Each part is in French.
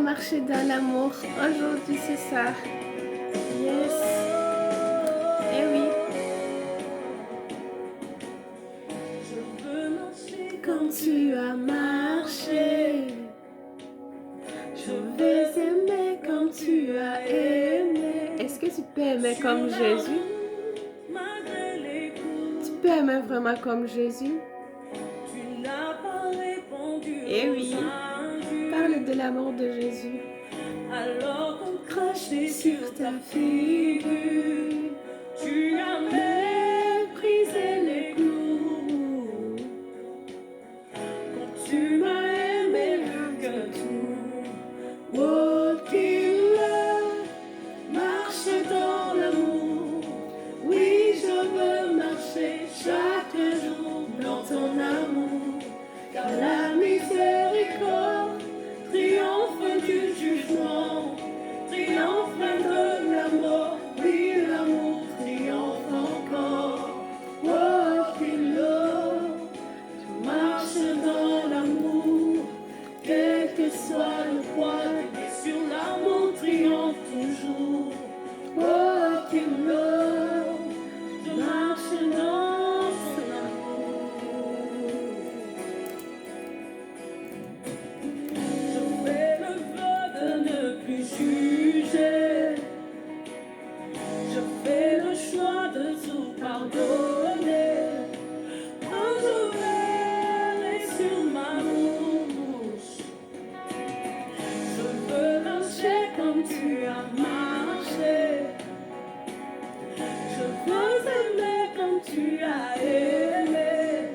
marcher dans l'amour. Aujourd'hui, c'est ça. Yes. Eh oui. Je veux marcher comme tu as marché. Je vais aimer comme tu as aimé. Est-ce que tu peux aimer comme Jésus? Tu peux aimer vraiment comme Jésus? Eh oui. Parle de l'amour de Jésus. Alors qu'on crachait sur ta figure, tu as méprisé les clous. Quand tu m'as aimé plus que tout. Walk in love, marcher dans l'amour. Oui, je veux marcher chaque jour dans ton amour. Car la miséricorde triomphe du jugement, triomphe de la mort, oui, l'amour triomphe encore. Walk in love, je marche dans l'amour, quel que soit le poids des blessures, l'amour triomphe toujours. Walk in love, je marche dans son amour. Je fais le vœu de ne plus juger. Je fais le choix de tout pardonner. Un jour est sur ma bouche. Je veux marcher comme tu as marché. Je veux aimer comme tu as aimé.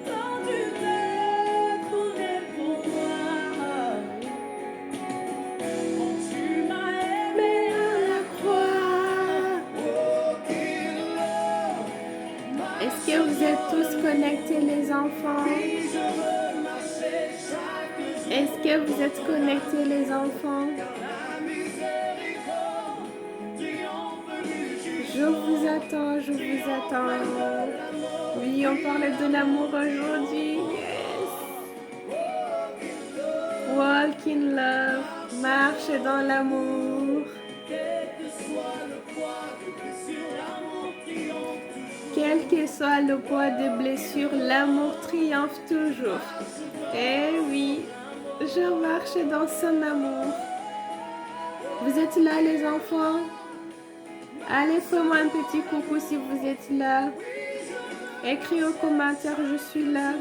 Quand tu t'es tourné pour moi. Quand tu m'as aimé à la croix. Est-ce que vous êtes tous connectés les enfants? Est-ce que vous êtes connectés les enfants? Je vous attends, je vous attends. Oui, on parle de l'amour aujourd'hui. Yes. Walk in love, marche dans l'amour. Quel que soit le poids des blessures, l'amour triomphe toujours. Eh oui, je marche dans son amour. Vous êtes là les enfants? Allez, fais-moi un petit coucou si vous êtes là. Écris au commentaire, je suis là.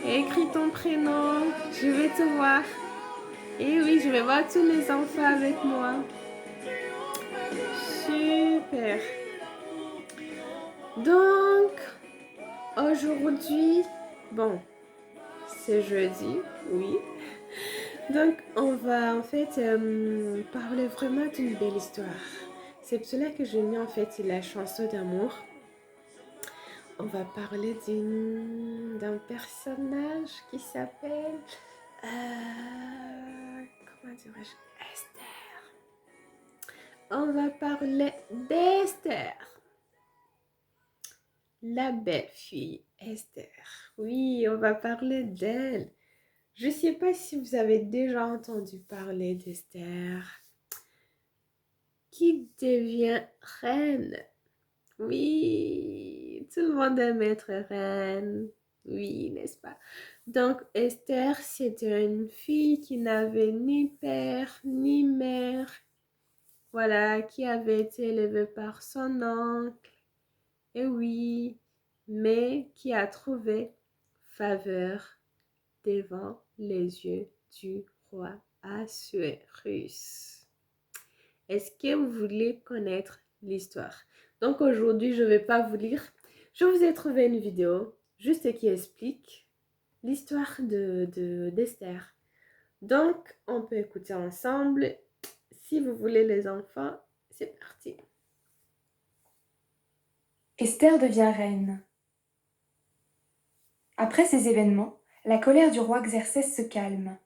Écris ton prénom, je vais te voir. Et oui, je vais voir tous les enfants avec moi. Super. Donc, aujourd'hui, bon, c'est jeudi, oui. Donc, on va en fait parler vraiment d'une belle histoire. C'est pour cela que j'ai mis en fait la chanson d'amour. On va parler d'un personnage qui s'appelle, comment dirais-je, Esther. On va parler d'Esther, la belle fille Esther. Oui, on va parler d'elle. Je ne sais pas si vous avez déjà entendu parler d'Esther, qui devient reine. Oui, tout le monde aime être reine. Oui, n'est-ce pas? Donc, Esther, c'était une fille qui n'avait ni père ni mère. Voilà, qui avait été élevée par son oncle. Et oui, mais qui a trouvé faveur devant les yeux du roi Assuérus. Est-ce que vous voulez connaître l'histoire? Donc aujourd'hui, je ne vais pas vous lire. Je vous ai trouvé une vidéo juste qui explique l'histoire d'Esther. Donc, on peut écouter ensemble. Si vous voulez les enfants, c'est parti. Esther devient reine. Après ces événements, la colère du roi Xerxès se calme.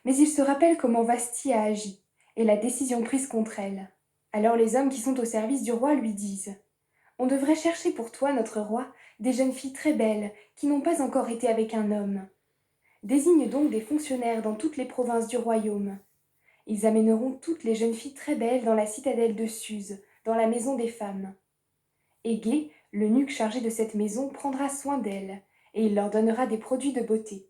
Mais il se rappelle comment Vasthi a agi et la décision prise contre elle. Alors les hommes qui sont au service du roi lui disent « On devrait chercher pour toi, notre roi, des jeunes filles très belles qui n'ont pas encore été avec un homme. désigne donc des fonctionnaires dans toutes les provinces du royaume. Ils amèneront toutes les jeunes filles très belles dans la citadelle de Suse, dans la maison des femmes. Égée, l'eunuque chargé de cette maison, prendra soin d'elles, et il leur donnera des produits de beauté.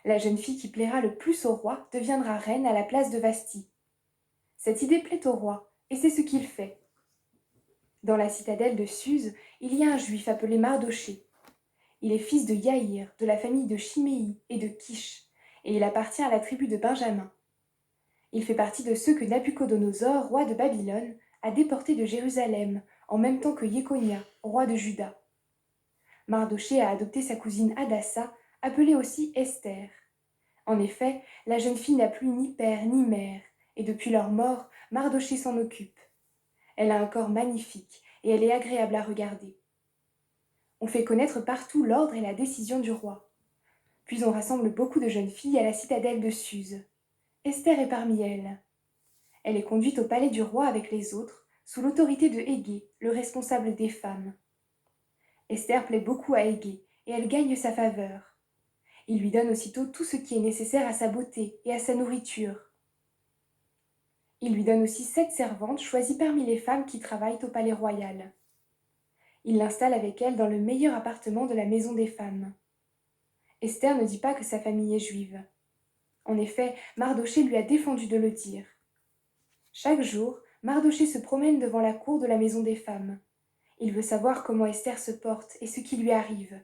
La jeune fille qui plaira le plus au roi deviendra reine à la place de Vasthi. Cette idée plaît au roi, et c'est ce qu'il fait. Dans la citadelle de Suse, il y a un juif appelé Mardochée. Il est fils de Yaïr, de la famille de Chiméi et de Kish, et il appartient à la tribu de Benjamin. Il fait partie de ceux que Nabuchodonosor, roi de Babylone, a déportés de Jérusalem, en même temps que Jéconia, roi de Juda. Mardochée a adopté sa cousine Hadassa, appelée aussi Esther. En effet, la jeune fille n'a plus ni père ni mère, et depuis leur mort, Mardochée s'en occupe. Elle a un corps magnifique, et elle est agréable à regarder. On fait connaître partout l'ordre et la décision du roi. Puis on rassemble beaucoup de jeunes filles à la citadelle de Suse. Esther est parmi elles. Elle est conduite au palais du roi avec les autres, sous l'autorité de Égée, le responsable des femmes. Esther plaît beaucoup à Égée, et elle gagne sa faveur. Il lui donne aussitôt tout ce qui est nécessaire à sa beauté et à sa nourriture. Il lui donne aussi 7 servantes choisies parmi les femmes qui travaillent au palais royal. Il l'installe avec elle dans le meilleur appartement de la maison des femmes. Esther ne dit pas que sa famille est juive. En effet, Mardochée lui a défendu de le dire. Chaque jour, Mardochée se promène devant la cour de la maison des femmes. Il veut savoir comment Esther se porte et ce qui lui arrive.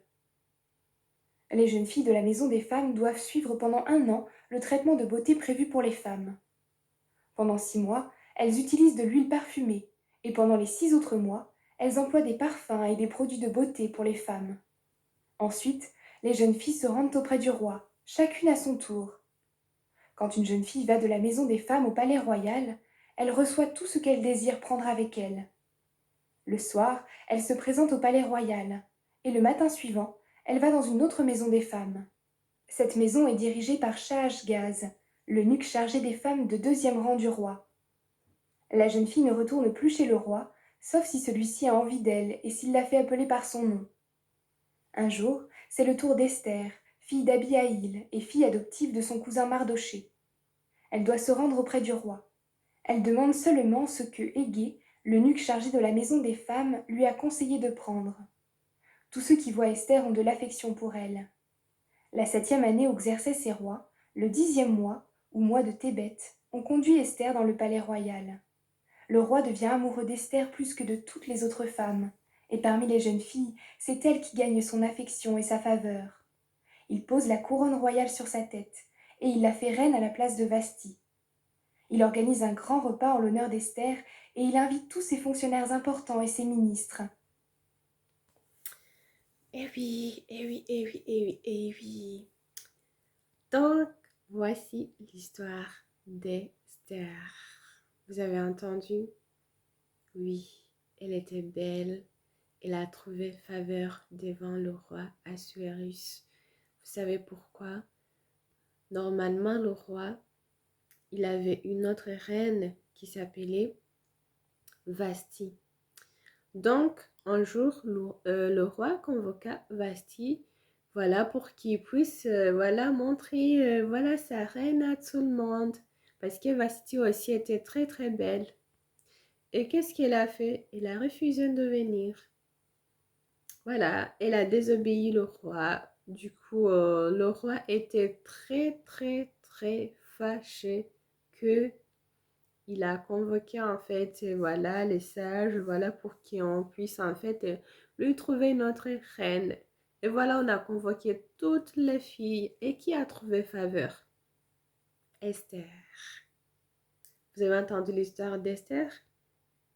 Les jeunes filles de la maison des femmes doivent suivre pendant 1 an le traitement de beauté prévu pour les femmes. Pendant 6 mois, elles utilisent de l'huile parfumée, et pendant les 6 autres mois, elles emploient des parfums et des produits de beauté pour les femmes. Ensuite, les jeunes filles se rendent auprès du roi, chacune à son tour. Quand une jeune fille va de la maison des femmes au palais royal, elle reçoit tout ce qu'elle désire prendre avec elle. Le soir, elle se présente au palais royal, et le matin suivant, elle va dans une autre maison des femmes. Cette maison est dirigée par Shaashgaz, l'eunuque chargé des femmes de 2e rang du roi. La jeune fille ne retourne plus chez le roi, sauf si celui-ci a envie d'elle et s'il la fait appeler par son nom. Un jour, c'est le tour d'Esther, fille d'Abihaïl et fille adoptive de son cousin Mardochée. Elle doit se rendre auprès du roi. Elle demande seulement ce que Égée, l'eunuque chargé de la maison des femmes, lui a conseillé de prendre. Tous ceux qui voient Esther ont de l'affection pour elle. La 7e année où Xerxès est roi, le 10e mois, ou mois de Tébet, on conduit Esther dans le palais royal. Le roi devient amoureux d'Esther plus que de toutes les autres femmes, et parmi les jeunes filles, c'est elle qui gagne son affection et sa faveur. Il pose la couronne royale sur sa tête, et il la fait reine à la place de Vasthi. Il organise un grand repas en l'honneur d'Esther, et il invite tous ses fonctionnaires importants et ses ministres. Eh oui, eh oui, eh oui, eh oui, eh oui. Donc, voici l'histoire d'Esther. Vous avez entendu? Oui, elle était belle. Elle a trouvé faveur devant le roi Assuérus. Vous savez pourquoi? Normalement, le roi, il avait une autre reine qui s'appelait Vasthi. Donc, un jour, le roi convoqua Vasthi, voilà, pour qu'il puisse, voilà, montrer, voilà, sa reine à tout le monde. Parce que Vasthi aussi était très, très belle. Et qu'est-ce qu'elle a fait? Elle a refusé de venir. Voilà, elle a désobéi le roi. Du coup, le roi était très, très, très fâché que il a convoqué en fait, voilà, les sages, voilà, pour qu'on puisse en fait lui trouver notre reine. Et voilà, on a convoqué toutes les filles. Et qui a trouvé faveur? Esther. Vous avez entendu l'histoire d'Esther?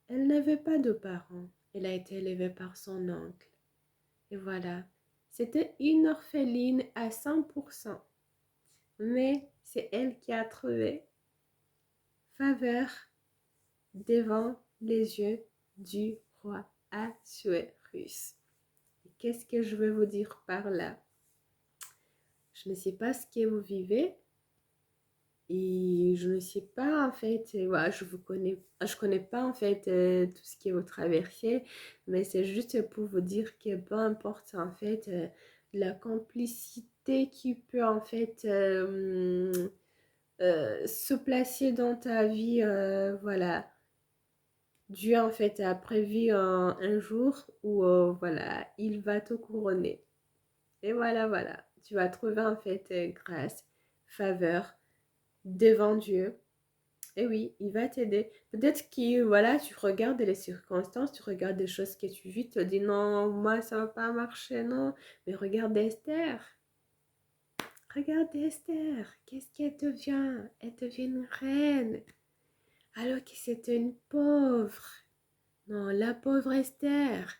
Elle n'avait pas de parents. Elle a été élevée par son oncle. Et voilà, c'était une orpheline à 100%. Mais c'est elle qui a trouvé faveur devant les yeux du roi Assuérus. Qu'est-ce que je veux vous dire par là? Je ne sais pas ce que vous vivez et je ne sais pas en fait, voilà, je connais pas en fait tout ce que vous traversez, mais c'est juste pour vous dire que peu importe en fait la complicité l'opportunité qui peut en fait se placer dans ta vie, voilà. Dieu en fait a prévu un jour où voilà, il va te couronner. Et voilà, voilà. Tu vas trouver en fait grâce, faveur devant Dieu. Et oui, il va t'aider. Peut-être que voilà, tu regardes les circonstances, tu regardes des choses que tu vis, tu te dis non, moi ça va pas marcher, non. Mais regarde Esther. Regarde Esther. Qu'est-ce qu'elle devient? Elle devient une reine. Alors que c'était une pauvre. Non, la pauvre Esther,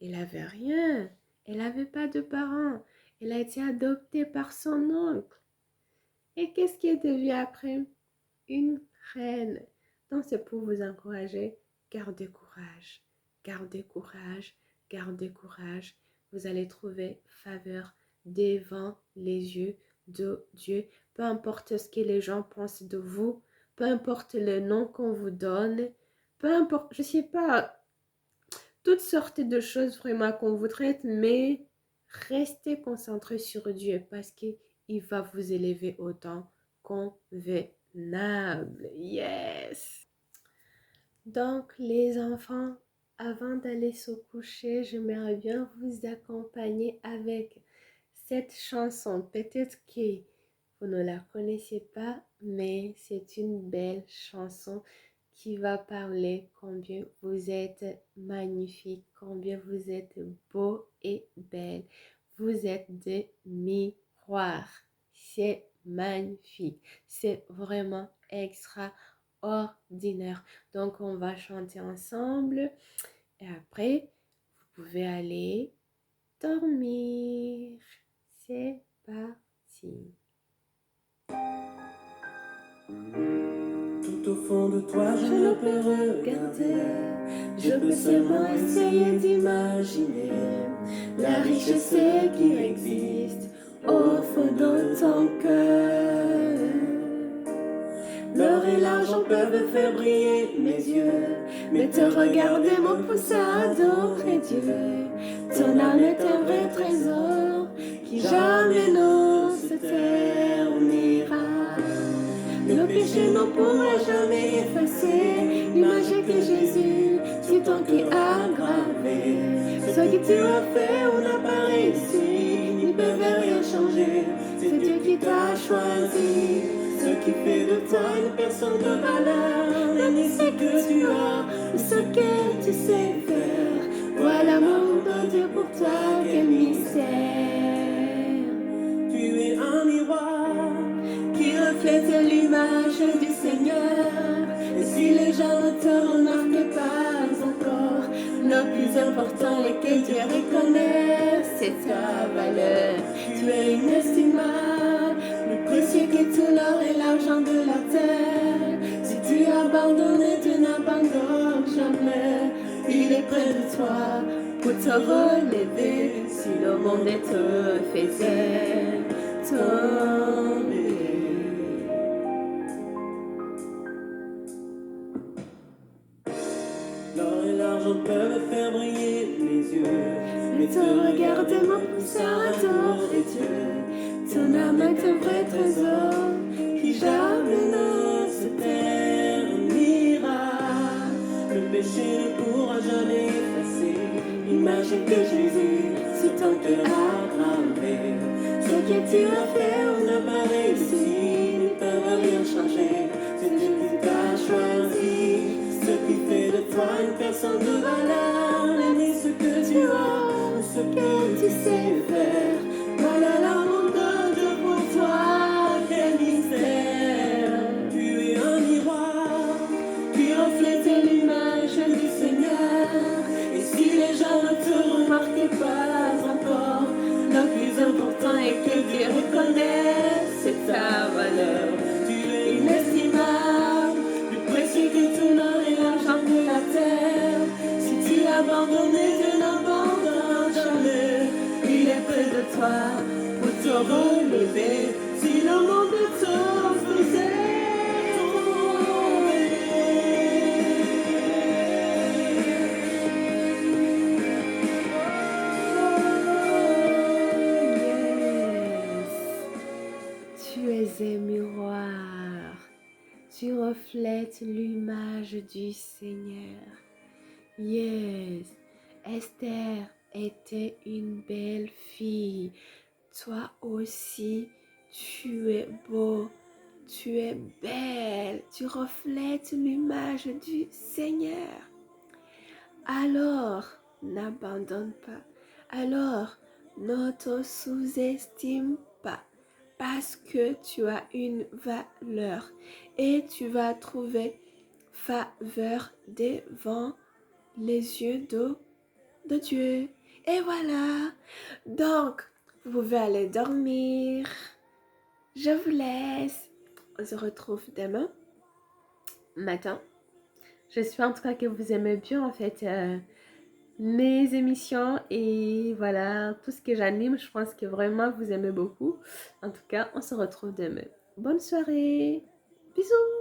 elle avait rien. Elle n'avait pas de parents. Elle a été adoptée par son oncle. Et qu'est-ce qu'elle devient après? Une reine. Donc c'est pour vous encourager. Gardez courage. Gardez courage. Gardez courage. Vous allez trouver faveur devant les yeux de Dieu. Peu importe ce que les gens pensent de vous. Peu importe le nom qu'on vous donne. Peu importe, je sais pas, toutes sortes de choses vraiment qu'on vous traite, mais restez concentrés sur Dieu parce qu'il va vous élever au temps convenable. Yes! Donc, les enfants, avant d'aller se coucher, j'aimerais bien vous accompagner avec cette chanson. Peut-être que vous ne la connaissez pas, mais c'est une belle chanson qui va parler combien vous êtes magnifique, combien vous êtes beau et belle. Vous êtes des miroirs. C'est magnifique. C'est vraiment extraordinaire. Donc, on va chanter ensemble et après, vous pouvez aller dormir. C'est parti. Tout au fond de toi, je ne peux regarder. Je peux seulement essayer d'imaginer la richesse qui existe au fond de ton cœur. L'or et l'argent peuvent faire briller mes yeux, mais te regarder me pousse à adorer Dieu. Ton âme est un vrai trésor qui jamais ne se terminera. Le péché ne pourra jamais effacer l'image que Jésus sur ton cœur a gravé. Ce que tu as fait ou n'a pas réussi, ne peut rien changer. C'est Dieu qui t'a choisi. Ce qui fait de toi une personne de valeur, ni ce que tu as, ni ce que tu sais faire. Voilà l'amour de Dieu pour toi, quel mystère. Tu es un miroir qui reflète l'image du Seigneur. Et si les gens ne te remarquent pas encore, le plus important est que Dieu reconnaisse c'est ta valeur. Tu es inestimable, plus précieux que tout l'or et l'argent de la terre. Si tu abandonnes, tu n'abandonnes jamais. Il est près de toi pour te relever. Si le monde te faisait tomber. L'or et l'argent peuvent faire briller les yeux, mais te regarder me pousse à adorer Dieu. Ton âme est un vrai trésor qui jamais ne se terminera. Le péché ne pourra jamais effacer l'image que Jésus sur ton cœur a gravé. Ce que tu as fait ou n'a pas réussi ne peut rien changer. C'est Dieu qui t'a choisi. Ce qui fait de toi une personne de valeur, ni ce que tu as, ce que tu sais faire. Voilà l'amour de Dieu pour toi, quel mystère. Tu es un miroir qui reflète l'image du Seigneur. Et si les gens ne te remarquent pas encore, le plus important est que Dieu reconnaisse c'est ta valeur. Tu es inestimable, plus précieux que tout l'or et l'argent de la terre. Si tu abandonnes, Dieu n'abandonne jamais. Il est près de toi pour te relever. Si le monde te faisait reflètes l'image du Seigneur. Yes, Esther était une belle fille. Toi aussi, tu es beau, tu es belle, tu reflètes l'image du Seigneur. Alors, n'abandonne pas. Alors, ne te sous-estime pas parce que tu as une valeur et tu vas trouver faveur devant les yeux de Dieu. Et voilà. Donc, vous pouvez aller dormir. Je vous laisse. On se retrouve demain matin. J'espère en tout cas que vous aimez bien en fait mes émissions et voilà tout ce que j'anime. Je pense que vraiment vous aimez beaucoup. En tout cas, on se retrouve demain. Bonne soirée. Bisous.